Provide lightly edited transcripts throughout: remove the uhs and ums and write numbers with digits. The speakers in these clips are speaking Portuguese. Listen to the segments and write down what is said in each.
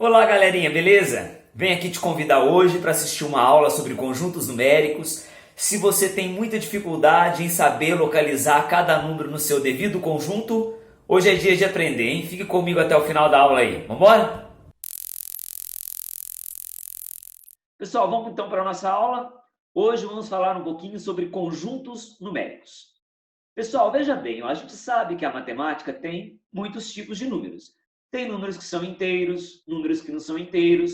Olá, galerinha, beleza? Venho aqui te convidar hoje para assistir uma aula sobre conjuntos numéricos. Se você tem muita dificuldade em saber localizar cada número no seu devido conjunto, hoje é dia de aprender, hein? Fique comigo até o final da aula aí. Vambora? Pessoal, vamos então para a nossa aula. Hoje vamos falar um pouquinho sobre conjuntos numéricos. Pessoal, veja bem, a gente sabe que a matemática tem muitos tipos de números. Tem números que são inteiros, números que não são inteiros,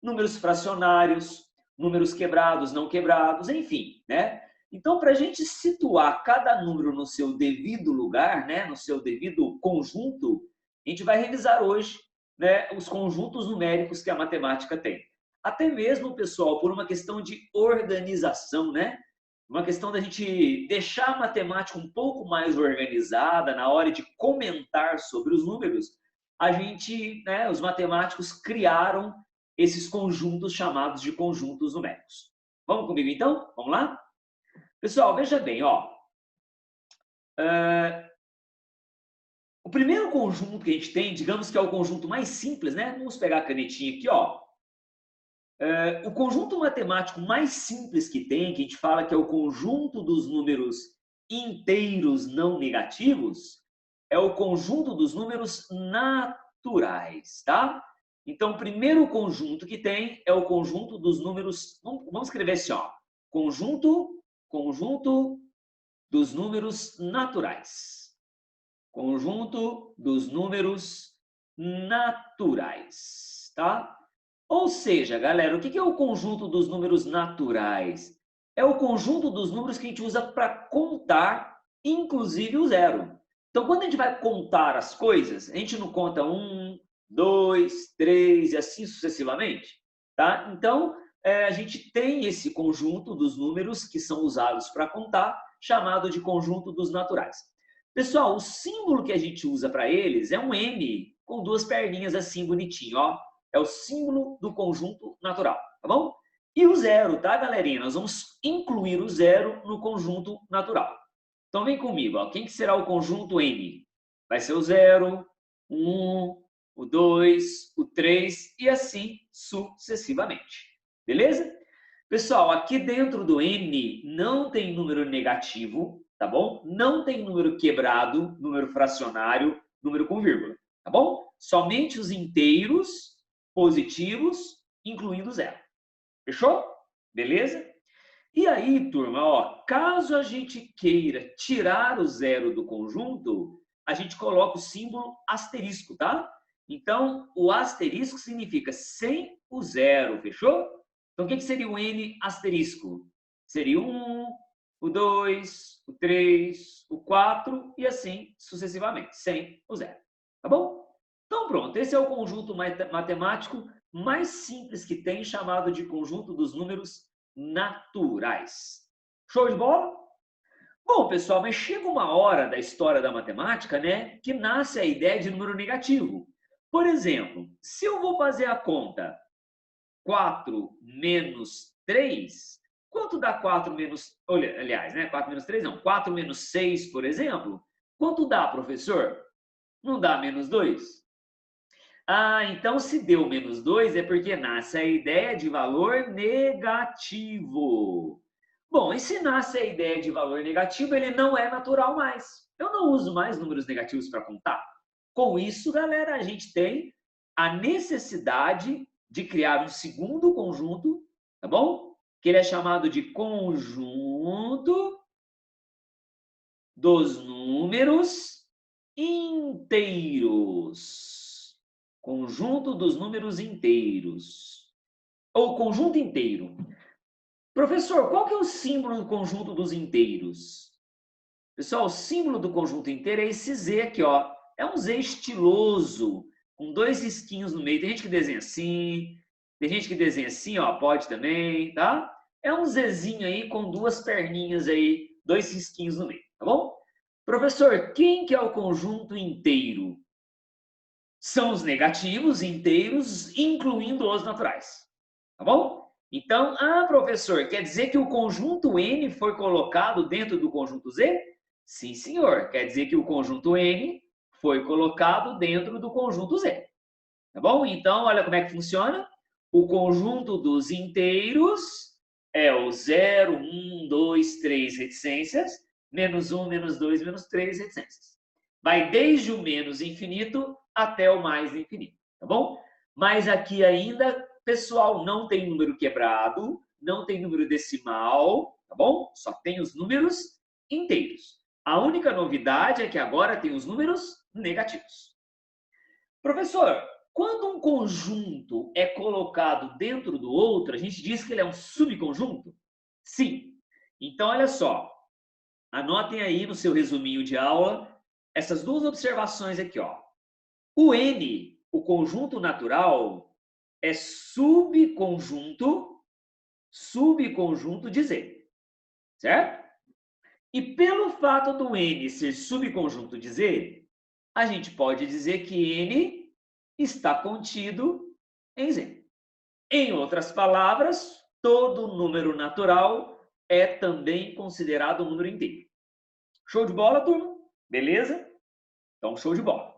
números fracionários, números quebrados, não quebrados, enfim, né? Então, para a gente situar cada número no seu devido lugar, né, no seu devido conjunto, a gente vai revisar hoje, né, os conjuntos numéricos que a matemática tem. Até mesmo, pessoal, por uma questão de organização, né? Uma questão da gente deixar a matemática um pouco mais organizada na hora de comentar sobre os números, a gente, né, os matemáticos criaram esses conjuntos chamados de conjuntos numéricos. Vamos comigo então? Vamos lá? Pessoal, veja bem, ó. O primeiro conjunto que a gente tem, digamos que é o conjunto mais simples, né? Vamos pegar a canetinha aqui, ó. O conjunto matemático mais simples que tem, que a gente fala que é o conjunto dos números inteiros não negativos, é o conjunto dos números naturais, tá? Então, o primeiro conjunto que tem é o conjunto dos números, vamos escrever assim, ó, conjunto dos números naturais. Conjunto dos números naturais, tá? Ou seja, galera, o que é o conjunto dos números naturais? É o conjunto dos números que a gente usa para contar, inclusive o zero. Então, quando a gente vai contar as coisas, a gente não conta 1, 2, 3 e assim sucessivamente, tá? Então, a gente tem esse conjunto dos números que são usados para contar, chamado de conjunto dos naturais. Pessoal, o símbolo que a gente usa para eles é um M com duas perninhas assim bonitinho, ó. É o símbolo do conjunto natural, tá bom? E o zero, tá, galerinha? Nós vamos incluir o zero no conjunto natural. Então, vem comigo, ó. Quem que será o conjunto N? Vai ser o 0, o 1, o 2, o 3 e assim sucessivamente. Beleza? Pessoal, aqui dentro do N não tem número negativo, tá bom? Não tem número quebrado, número fracionário, número com vírgula, tá bom? Somente os inteiros positivos, incluindo zero. Fechou? Beleza? E aí, turma, ó, caso a gente queira tirar o zero do conjunto, a gente coloca o símbolo asterisco, tá? Então, o asterisco significa sem o zero, fechou? Então, o que seria o N asterisco? Seria o 1, o 2, o 3, o 4 e assim sucessivamente, sem o zero. Tá bom? Então, pronto. Esse é o conjunto matemático mais simples que tem, chamado de conjunto dos números naturais. Show de bola? Bom, pessoal, mas chega uma hora da história da matemática, né, que nasce a ideia de número negativo. Por exemplo, se eu vou fazer a conta 4 menos 3, quanto dá 4 menos... Aliás, né, 4 menos 3 não, 4 menos 6, por exemplo, quanto dá, professor? Não dá menos 2? Ah, então se deu menos 2 é porque nasce a ideia de valor negativo. Bom, e se nasce a ideia de valor negativo, ele não é natural mais. Eu não uso mais números negativos para contar. Com isso, galera, a gente tem a necessidade de criar um segundo conjunto, tá bom? Que ele é chamado de conjunto dos números inteiros. Conjunto dos números inteiros. Ou conjunto inteiro. Professor, qual que é o símbolo do conjunto dos inteiros? Pessoal, o símbolo do conjunto inteiro é esse Z aqui, ó. É um Z estiloso, com dois risquinhos no meio. Tem gente que desenha assim, tem gente que desenha assim, ó, pode também, tá? É um Zzinho aí com duas perninhas aí, dois risquinhos no meio, tá bom? Professor, quem que é o conjunto inteiro? São os negativos inteiros, incluindo os naturais. Tá bom? Então, professor, quer dizer que o conjunto N foi colocado dentro do conjunto Z? Sim, senhor. Quer dizer que o conjunto N foi colocado dentro do conjunto Z. Tá bom? Então, olha como é que funciona. O conjunto dos inteiros é o 0, 1, 2, 3 reticências, menos 1, menos 2, menos 3 reticências. Vai desde o menos infinito até o mais infinito, tá bom? Mas aqui ainda, pessoal, não tem número quebrado, não tem número decimal, tá bom? Só tem os números inteiros. A única novidade é que agora tem os números negativos. Professor, quando um conjunto é colocado dentro do outro, a gente diz que ele é um subconjunto? Sim. Então, olha só. Anotem aí no seu resuminho de aula essas duas observações aqui, ó. O N, o conjunto natural, é subconjunto de Z, certo? E pelo fato do N ser subconjunto de Z, a gente pode dizer que N está contido em Z. Em outras palavras, todo número natural é também considerado um número inteiro. Show de bola, turma? Beleza? Então, show de bola.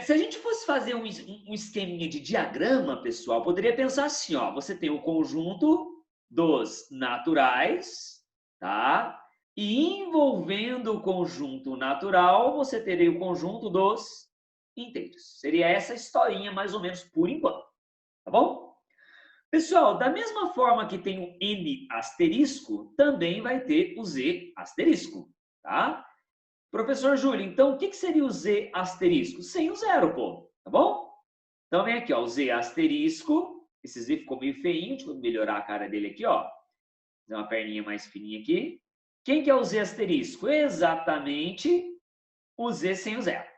Se a gente fosse fazer um esqueminha de diagrama, pessoal, poderia pensar assim, ó, você tem o conjunto dos naturais, tá? E envolvendo o conjunto natural, você teria o conjunto dos inteiros. Seria essa historinha, mais ou menos, por enquanto. Tá bom? Pessoal, da mesma forma que tem o N asterisco, também vai ter o Z asterisco, tá? Professor Júlio, então o que seria o Z asterisco? Sem o zero, pô, tá bom? Então vem aqui, ó, o Z asterisco. Esse Z ficou meio feinho, deixa eu melhorar a cara dele aqui, ó. Fazer uma perninha mais fininha aqui. Quem que é o Z asterisco? Exatamente o Z sem o zero.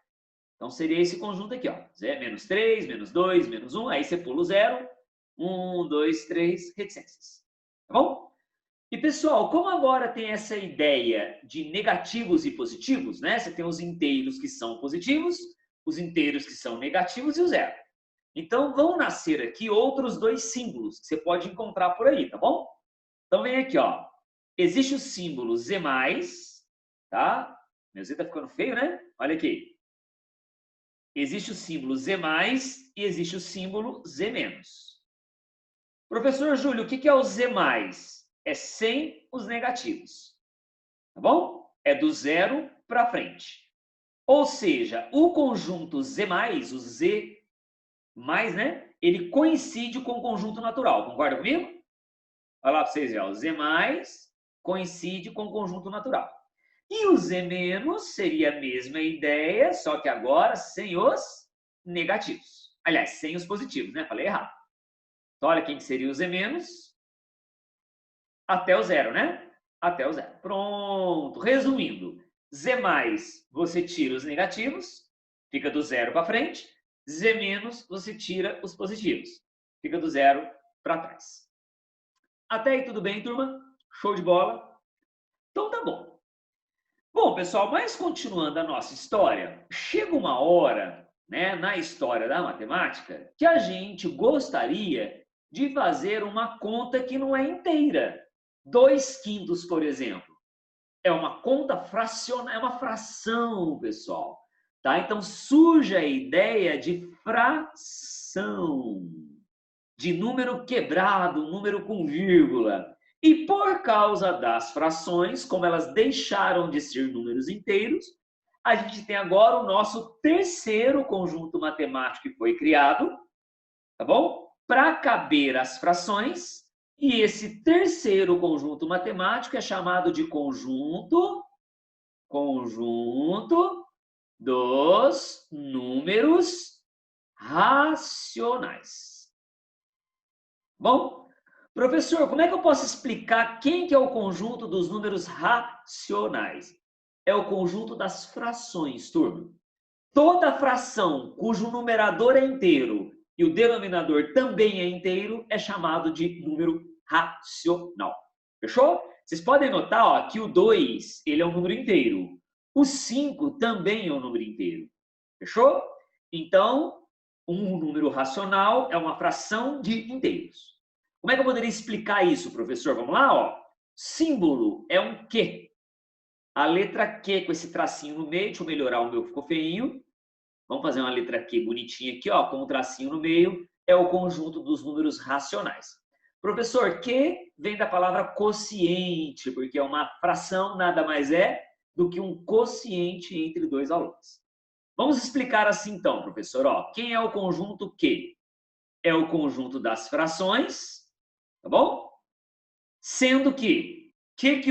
Então seria esse conjunto aqui, ó. Z menos 3, menos 2, menos 1, aí você pula o zero. 1, 2, 3, reticências. Tá bom? E, pessoal, como agora tem essa ideia de negativos e positivos, né? Você tem os inteiros que são positivos, os inteiros que são negativos e o zero. Então, vão nascer aqui outros dois símbolos que você pode encontrar por aí, tá bom? Então, vem aqui, ó. Existe o símbolo Z+, tá? Meu Z tá ficando feio, né? Olha aqui. Existe o símbolo Z+, e existe o símbolo Z-. Professor Júlio, o que é o Z+? É sem os negativos, tá bom? É do zero para frente. Ou seja, o conjunto Z+, o Z+, né? Ele coincide com o conjunto natural. Concorda comigo? Olha lá para vocês verem. O Z+, coincide com o conjunto natural. E o Z- seria a mesma ideia, só que agora sem os negativos. Aliás, sem os positivos, né? Falei errado. Então, olha quem que seria o Z-. Até o zero, né? Até o zero. Pronto. Resumindo, Z+, você tira os negativos, fica do zero para frente. Z-, você tira os positivos, fica do zero para trás. Até aí tudo bem, turma? Show de bola? Então tá bom. Bom, pessoal, mas continuando a nossa história, chega uma hora, né, na história da matemática, que a gente gostaria de fazer uma conta que não é inteira. 2/5, por exemplo. É uma conta fracionária, é uma fração, pessoal. Tá? Então surge a ideia de fração, de número quebrado, número com vírgula. E por causa das frações, como elas deixaram de ser números inteiros, a gente tem agora o nosso terceiro conjunto matemático que foi criado, tá bom? Para caber as frações, e esse terceiro conjunto matemático é chamado de conjunto dos números racionais. Bom, professor, como é que eu posso explicar quem que é o conjunto dos números racionais? É o conjunto das frações, turma. Toda fração cujo numerador é inteiro e o denominador também é inteiro é chamado de número racional. Fechou? Vocês podem notar, ó, que o 2 ele é um número inteiro. O 5 também é um número inteiro. Fechou? Então, um número racional é uma fração de inteiros. Como é que eu poderia explicar isso, professor? Vamos lá, ó. Símbolo é um Q. A letra Q com esse tracinho no meio, deixa eu melhorar o meu, ficou feinho. Vamos fazer uma letra Q bonitinha aqui, ó, com um tracinho no meio, é o conjunto dos números racionais. Professor, Q vem da palavra quociente, porque é uma fração, nada mais é do que um quociente entre dois valores. Vamos explicar assim então, professor. Ó, quem é o conjunto Q? É o conjunto das frações, tá bom? Sendo que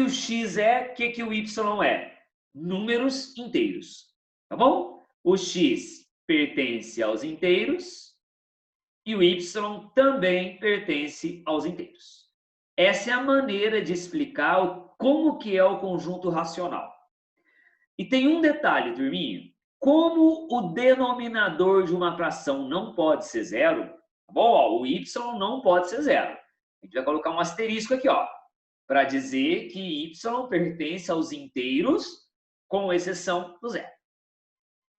o x é, que o y é? Números inteiros, tá bom? O x pertence aos inteiros e o y também pertence aos inteiros. Essa é a maneira de explicar como que é o conjunto racional. E tem um detalhe, turminha. Como o denominador de uma fração não pode ser zero, tá bom? Ó, o y não pode ser zero. A gente vai colocar um asterisco aqui, ó, para dizer que y pertence aos inteiros, com exceção do zero.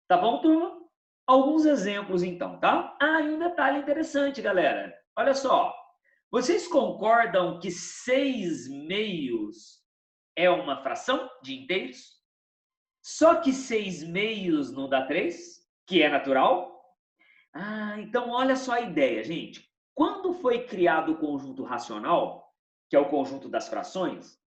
Tá bom, turma? Alguns exemplos, então, tá? Ah, e um detalhe interessante, galera. Olha só. Vocês concordam que 6/2 é uma fração de inteiros? Só que 6/2 não dá 3, que é natural. Ah, então olha só a ideia, gente. Quando foi criado o conjunto racional, que é o conjunto das frações,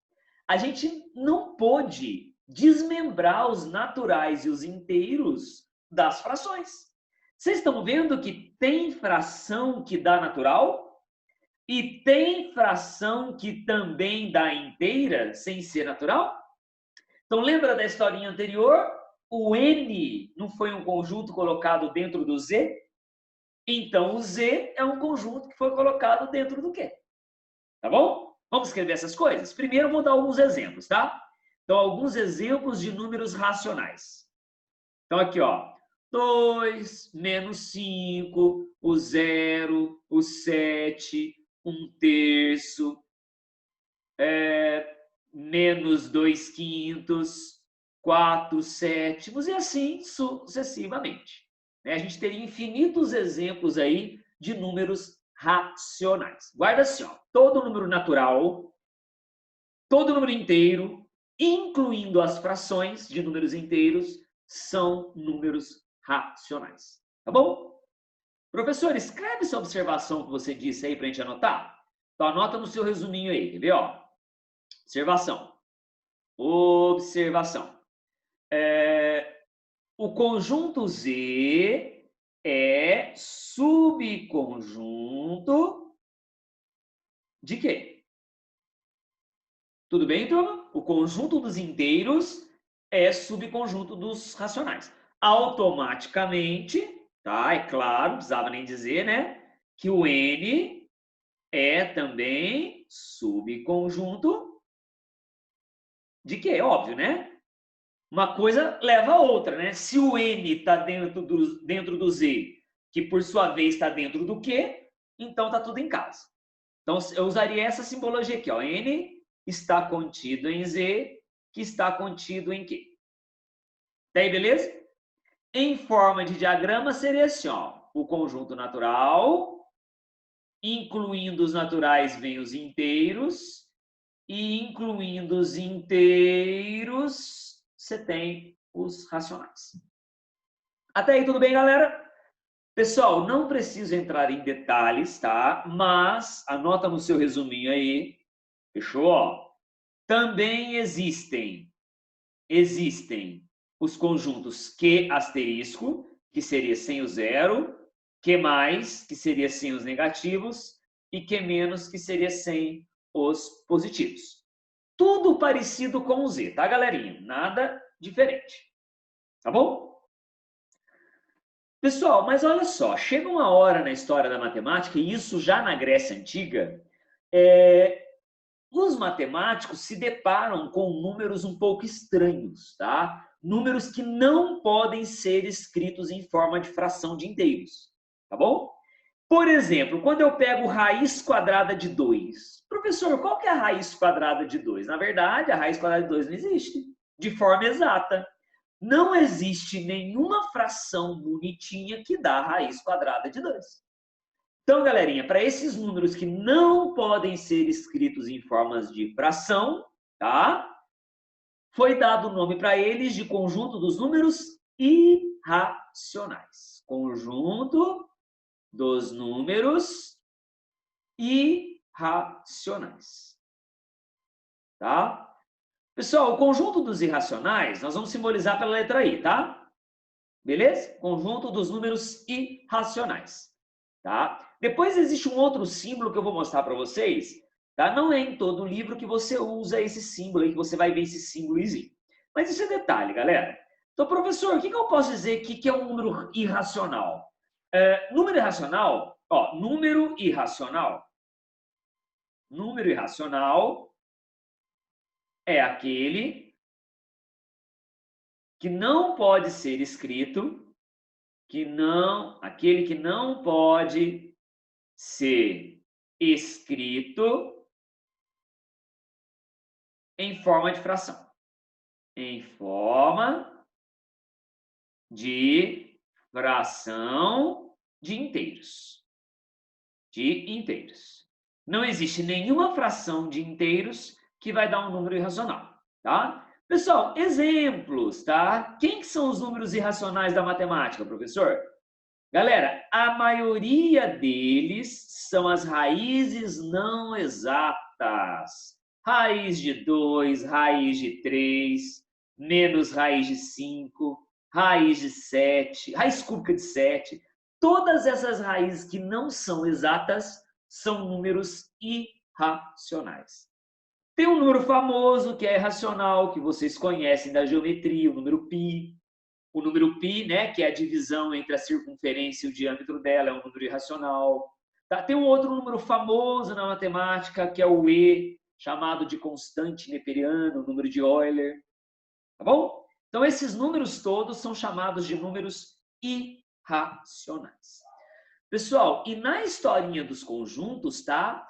a gente não pôde desmembrar os naturais e os inteiros das frações. Vocês estão vendo que tem fração que dá natural e tem fração que também dá inteira sem ser natural? Então, lembra da historinha anterior? O N não foi um conjunto colocado dentro do Z? Então, o Z é um conjunto que foi colocado dentro do Q. Tá bom? Vamos escrever essas coisas? Primeiro, eu vou dar alguns exemplos, tá? Então, alguns exemplos de números racionais. Então, aqui, ó. 2, menos 5, o 0, o 7, 1/3, menos 2/5, 4/7 e assim sucessivamente. A gente teria infinitos exemplos aí de números racionais. Guarda assim, ó, todo número natural, todo número inteiro, incluindo as frações de números inteiros, são números racionais. Tá bom? Professor, escreve essa observação que você disse aí para a gente anotar. Então, anota no seu resuminho aí, quer ver? Ó? Observação. Observação. O conjunto Z é subconjunto de quê? Tudo bem, turma? O conjunto dos inteiros é subconjunto dos racionais. Automaticamente, tá? É claro, não precisava nem dizer, né? Que o N é também subconjunto de quê? Óbvio, né? Uma coisa leva a outra, né? Se o N está dentro do Z, que por sua vez está dentro do Q, então está tudo em casa. Então, eu usaria essa simbologia aqui, ó. N está contido em Z, que está contido em Q. Daí, beleza? Em forma de diagrama, seria assim, ó. O conjunto natural, incluindo os naturais, vem os inteiros, e incluindo os inteiros, você tem os racionais. Até aí, tudo bem, galera? Pessoal, não preciso entrar em detalhes, tá? Mas anota no seu resuminho aí. Fechou? Ó. Também existem os conjuntos Q asterisco, que seria sem o zero, Q mais, que seria sem os negativos, e Q menos, que seria sem os positivos. Tudo parecido com o Z, tá, galerinha? Nada diferente. Tá bom? Pessoal, mas olha só, chega uma hora na história da matemática, e isso já na Grécia Antiga, os matemáticos se deparam com números um pouco estranhos, tá? Números que não podem ser escritos em forma de fração de inteiros, tá bom? Por exemplo, quando eu pego raiz quadrada de 2, professor, qual que é a raiz quadrada de 2? Na verdade, a raiz quadrada de 2 não existe, de forma exata. Não existe nenhuma fração bonitinha que dá a raiz quadrada de 2. Então, galerinha, para esses números que não podem ser escritos em formas de fração, tá? Foi dado o nome para eles de conjunto dos números irracionais. Conjunto dos números irracionais. Tá? Pessoal, o conjunto dos irracionais, nós vamos simbolizar pela letra I, tá? Beleza? Conjunto dos números irracionais. Tá? Depois existe um outro símbolo que eu vou mostrar para vocês. Tá? Não é em todo livro que você usa esse símbolo aí, que você vai ver esse símbolozinho. Mas isso é detalhe, galera. Então, professor, o que eu posso dizer que é um número irracional? Número irracional, ó, número irracional é aquele que não pode ser escrito, aquele que não pode ser escrito em forma de fração. Em forma de fração de inteiros. Não existe nenhuma fração de inteiros que vai dar um número irracional, tá? Pessoal, exemplos, tá? Quem que são os números irracionais da matemática, professor? Galera, a maioria deles são as raízes não exatas. Raiz de 2, raiz de 3, menos raiz de 5, raiz de 7, raiz cúbica de 7. Todas essas raízes que não são exatas são números irracionais. Tem um número famoso que é irracional, que vocês conhecem da geometria, o número π. O número π, né, que é a divisão entre a circunferência e o diâmetro dela, é um número irracional. Tá? Tem um outro número famoso na matemática, que é o e, chamado de constante neperiano, o número de Euler. Tá bom? Então, esses números todos são chamados de números irracionais. Pessoal, e na historinha dos conjuntos, tá?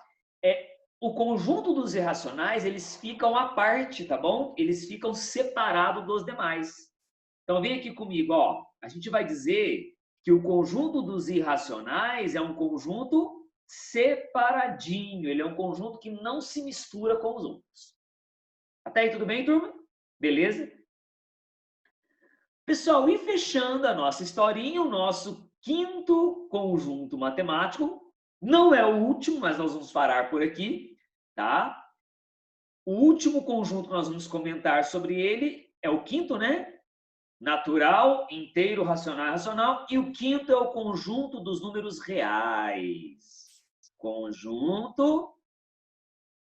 O conjunto dos irracionais, eles ficam à parte, tá bom? Eles ficam separados dos demais. Então, vem aqui comigo, ó. A gente vai dizer que o conjunto dos irracionais é um conjunto separadinho. Ele é um conjunto que não se mistura com os outros. Até aí tudo bem, turma? Beleza? Pessoal, e fechando a nossa historinha, o nosso quinto conjunto matemático, não é o último, mas nós vamos parar por aqui, tá? O último conjunto que nós vamos comentar sobre ele é o quinto, né? Natural, inteiro, racional e irracional. E o quinto é o conjunto dos números reais. Conjunto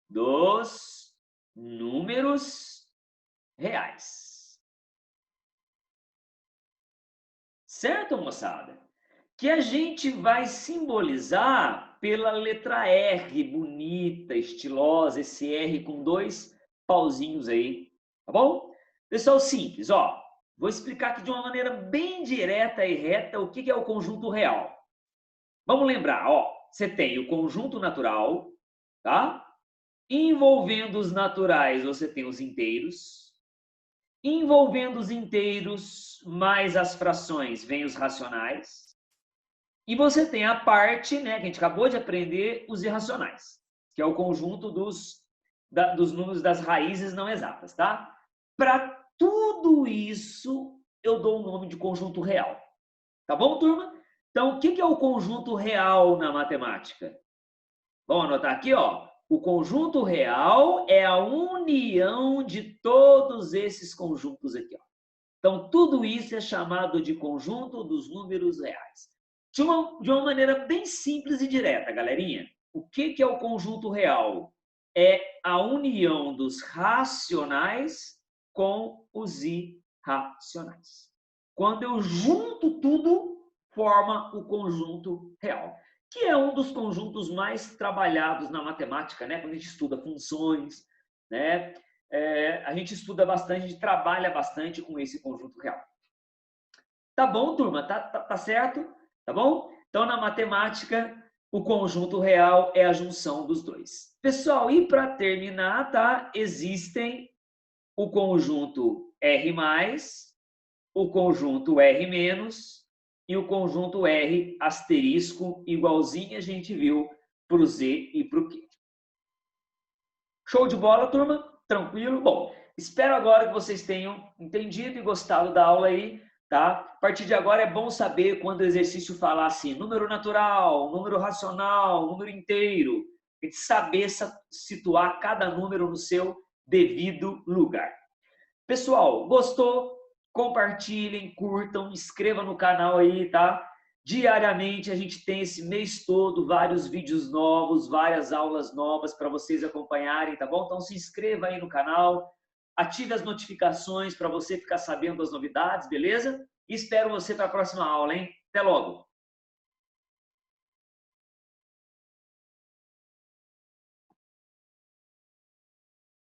dos números reais. Certo, moçada? Que a gente vai simbolizar pela letra R, bonita, estilosa, esse R com dois pauzinhos aí, tá bom? Pessoal, simples, ó. Vou explicar aqui de uma maneira bem direta e reta o que é o conjunto real. Vamos lembrar, ó. Você tem o conjunto natural, tá? Envolvendo os naturais, você tem os inteiros. Envolvendo os inteiros mais as frações, vem os racionais. E você tem a parte, né, que a gente acabou de aprender, os irracionais, que é o conjunto dos números das raízes não exatas, tá? Para tudo isso, eu dou o nome de conjunto real. Tá bom, turma? Então, o que é o conjunto real na matemática? Vamos anotar aqui, ó. O conjunto real é a união de todos esses conjuntos aqui, ó. Então, tudo isso é chamado de conjunto dos números reais. De uma maneira bem simples e direta, galerinha. O que é o conjunto real? É a união dos racionais com os irracionais. Quando eu junto tudo, forma o conjunto real, que é um dos conjuntos mais trabalhados na matemática, né? Quando a gente estuda funções, né? A gente estuda bastante, a gente trabalha bastante com esse conjunto real. Tá bom, turma? Tá certo? Tá bom? Então, na matemática, o conjunto real é a junção dos dois. Pessoal, e para terminar, tá? Existem o conjunto R+, o conjunto R- e o conjunto R asterisco, igualzinho a gente viu para o Z e para o Q. Show de bola, turma? Tranquilo? Bom, espero agora que vocês tenham entendido e gostado da aula aí. tá? A partir de agora é bom saber quando o exercício falar assim, número natural, número racional, número inteiro, a gente saber situar cada número no seu devido lugar. Pessoal, gostou? Compartilhem, curtam, inscreva no canal aí, tá? Diariamente a gente tem esse mês todo vários vídeos novos, várias aulas novas para vocês acompanharem, tá bom? Então se inscreva aí no canal, ative as notificações para você ficar sabendo das novidades, beleza? E espero você para a próxima aula, hein? Até logo!